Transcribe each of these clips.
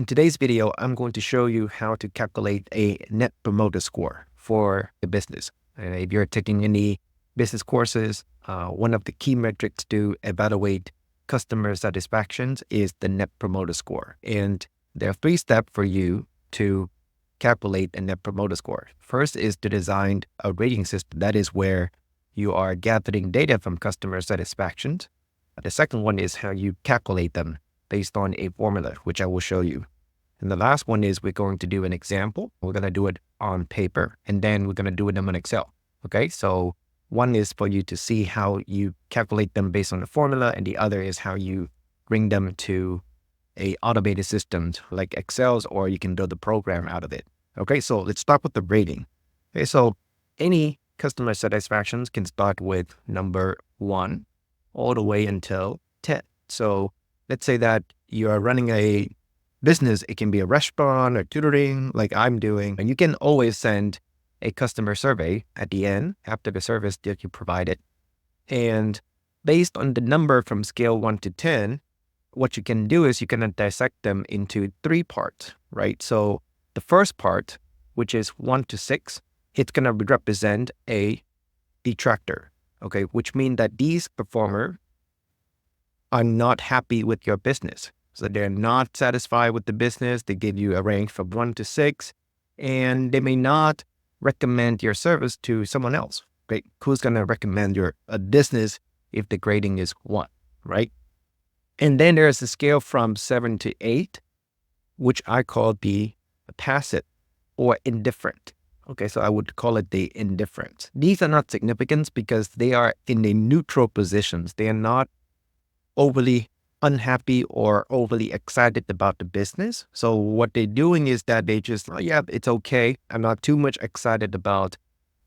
In today's video, I'm going to show you how to calculate a net promoter score for the business. And if you're taking any business courses, one of the key metrics to evaluate customer satisfaction is the net promoter score. And there are 3 steps for you to calculate a net promoter score. First is to design a rating system. That is where you are gathering data from customer satisfaction. The second one is how you calculate them based on a formula, which I will show you. And the last one is we're going to do an example. We're going to do it on paper, and then we're going to do it on Excel. Okay, so one is for you to see how you calculate them based on the formula, and the other is how you bring them to a automated system like Excel's, or you can build a program out of it. Okay, so let's start with the rating. Okay, so any customer satisfaction can start with number 1 all the way until 10. So let's say that you are running a business. It can be a restaurant or tutoring like I'm doing, and you can always send a customer survey at the end after the service that you provided. And based on the number from scale 1 to 10, what you can do is you can dissect them into 3 parts, right? So the first part, which is 1 to 6, it's going to represent a detractor, okay? Which means that these performers are not happy with your business. So they're not satisfied with the business. They give you a range from 1 to 6, and they may not recommend your service to someone else, right? Who's going to recommend your business if the grading is 1, right? And then there's a scale from 7 to 8, which I call the passive or indifferent. Okay, so I would call it the indifferent. These are not significant because they are in the neutral positions. They are not overly unhappy or overly excited about the business. So what they're doing is that they just, oh, yeah, it's okay. I'm not too much excited about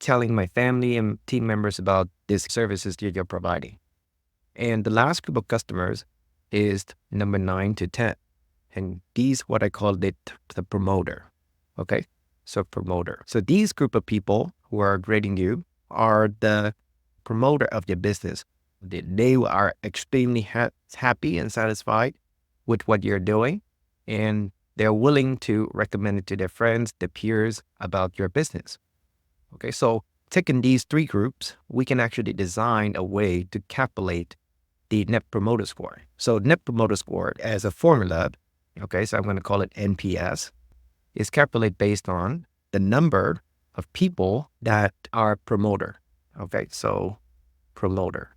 telling my family and team members about these services that you're providing. And the last group of customers is number 9 to 10. And these, what I call it, the promoter. Okay, so promoter. So these group of people who are grading you are the promoter of your business. They are extremely happy and satisfied with what you're doing, and they're willing to recommend it to their friends, their peers about your business. Okay, so taking these 3 groups, we can actually design a way to calculate the net promoter score. So net promoter score as a formula, okay, so I'm going to call it NPS, is calculated based on the number of people that are promoter. Okay, so promoter.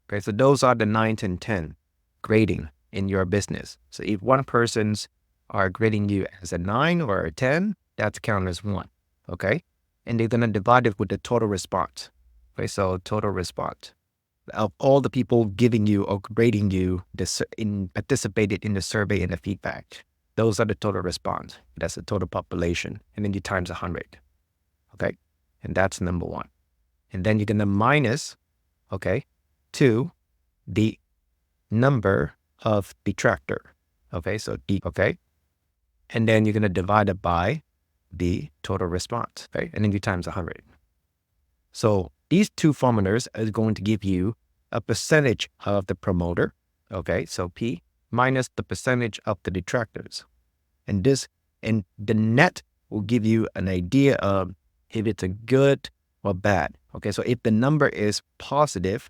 Okay, so those are the 9 and 10 grading in your business. So if one person's are grading you as a 9 or a 10, that's counted as 1. Okay, and they're going to divide it with the total response. Okay, so total response of all the people giving you or grading you participated in the survey and the feedback. Those are the total response. That's the total population. And then you times 100. Okay, and that's number 1. And then you're going to minus, okay, to the number of detractor. Okay, so okay. And then you're going to divide it by the total response. Okay, and then you times 100. So these 2 formulas are going to give you a percentage of the promoter. Okay, so P minus the percentage of the detractors. And the net will give you an idea of if it's a good or bad. Okay, so if the number is positive,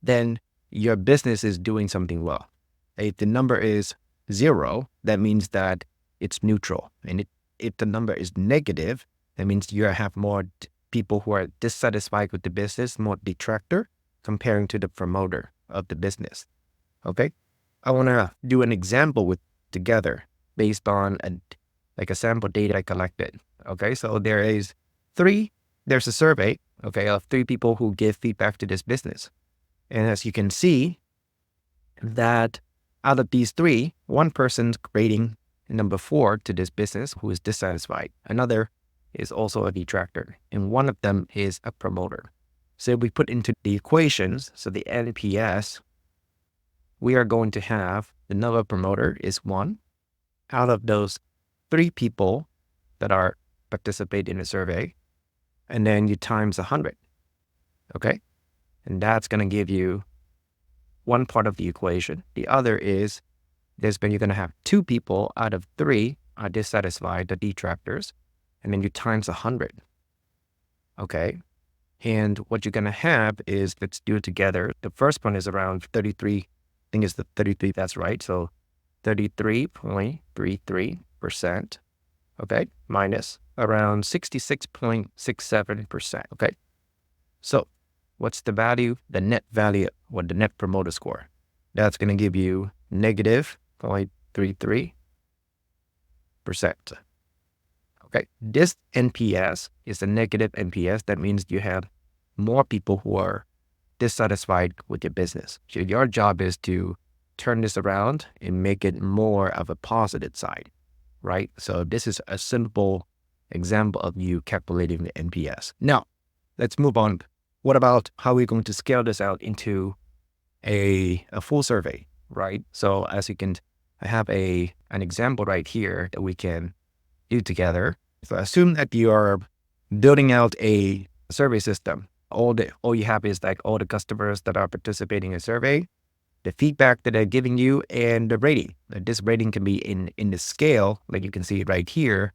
then your business is doing something well. If the number is 0, that means that it's neutral. And if the number is negative, that means you have more people who are dissatisfied with the business, more detractor, comparing to the promoter of the business. Okay, I want to do an example together based on a sample data I collected. Okay, so there's a survey, okay, of 3 people who give feedback to this business. And as you can see, that out of these 3, one person's grading number 4 to this business who is dissatisfied. Another is also a detractor, and one of them is a promoter. So if we put into the equations, so the NPS, we are going to have the number promoter is 1 out of those 3 people that are participate in the survey, and then you times 100. Okay, and that's going to give you one part of the equation. The other is There's been, you're going to have 2 people out of 3 are dissatisfied, the detractors, and then you times 100. Okay. And what you're going to have is, let's do it together. The first one is around 33. I think it's the 33. That's right. So 33.33%. Okay. Minus around 66.67%. Okay. So what's the value? The net value, or the net promoter score. That's going to give you negative 0.33%. Okay. This NPS is a negative NPS. That means you have more people who are dissatisfied with your business. So your job is to turn this around and make it more of a positive side, right? So this is a simple example of you calculating the NPS. Now, let's move on. What about how we're going to scale this out into a full survey, right? So as you can, I have an example right here that we can do together. So assume that you are building out a survey system. All you have is like all the customers that are participating in a survey, the feedback that they're giving you, and the rating. This rating can be in the scale, like you can see it right here.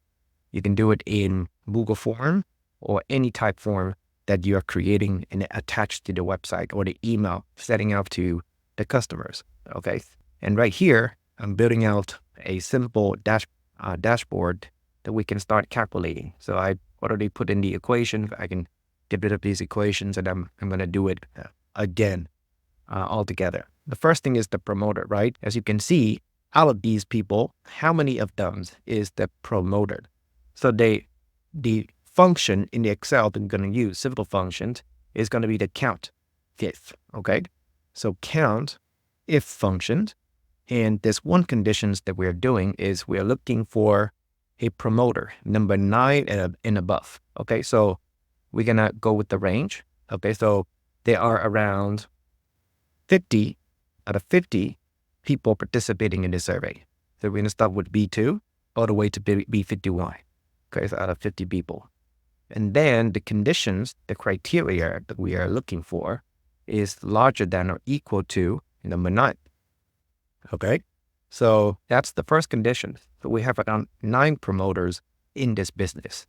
You can do it in Google form or any type form that you are creating and attached to the website or the email setting out to the customers. Okay. And right here, I'm building out a simple dashboard that we can start calculating. So I already put in the equation. I can get rid of these equations, and I'm going to do it again all together. The first thing is the promoter, right? As you can see, out of these people, how many of them is the promoter? So the function in the Excel that I'm going to use, simple functions, is going to be the count if, okay? So count if functions. And there's one conditions that we're doing is we're looking for a promoter, number 9 and above. Okay, so we're going to go with the range. Okay, so there are around 50 out of 50 people participating in this survey. So we're going to start with B2 all the way to B51. Okay, so out of 50 people. And then the conditions, the criteria that we are looking for is larger than or equal to number 9. Okay, so that's the first condition. So we have around 9 promoters in this business.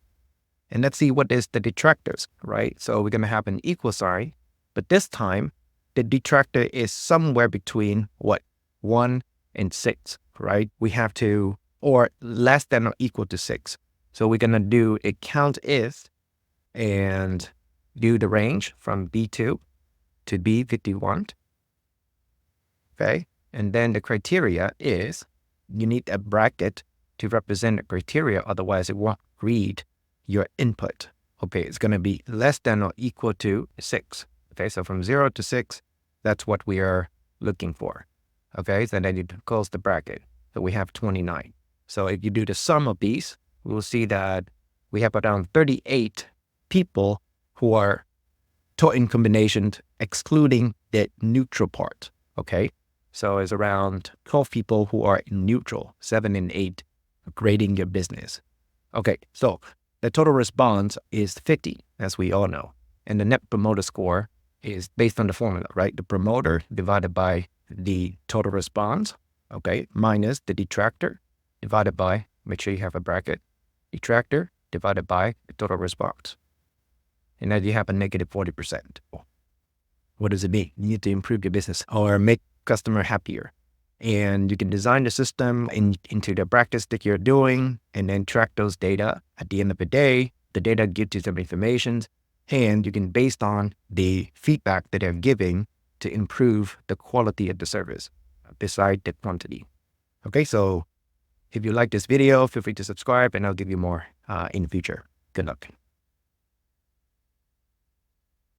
And let's see what is the detractors, right? So we're going to have an equal sign, but this time the detractor is somewhere between 1 and 6, right? We have to, or less than or equal to 6. So we're going to do a count if and do the range from B2 to B51. Okay. And then the criteria is you need a bracket to represent the criteria. Otherwise, it won't read your input. Okay. It's going to be less than or equal to 6. Okay. So from 0 to 6, that's what we are looking for. Okay. So then you close the bracket. So we have 29. So if you do the sum of these, we'll see that we have around 38 people who are in combination, excluding the neutral part. Okay. So it's around 12 people who are in neutral, 7 and 8 grading your business. Okay. So the total response is 50, as we all know. And the net promoter score is based on the formula, right? The promoter divided by the total response, okay, minus the detractor divided by, make sure you have a bracket, detractor divided by the total response. And now you have a negative 40%. What does it mean? You need to improve your business or make customer happier. And you can design the system into the practice that you're doing and then track those data. At the end of the day, the data gives you some information, and you can, based on the feedback that they're giving, to improve the quality of the service beside the quantity. Okay, so if you like this video, feel free to subscribe, and I'll give you more in the future. Good luck.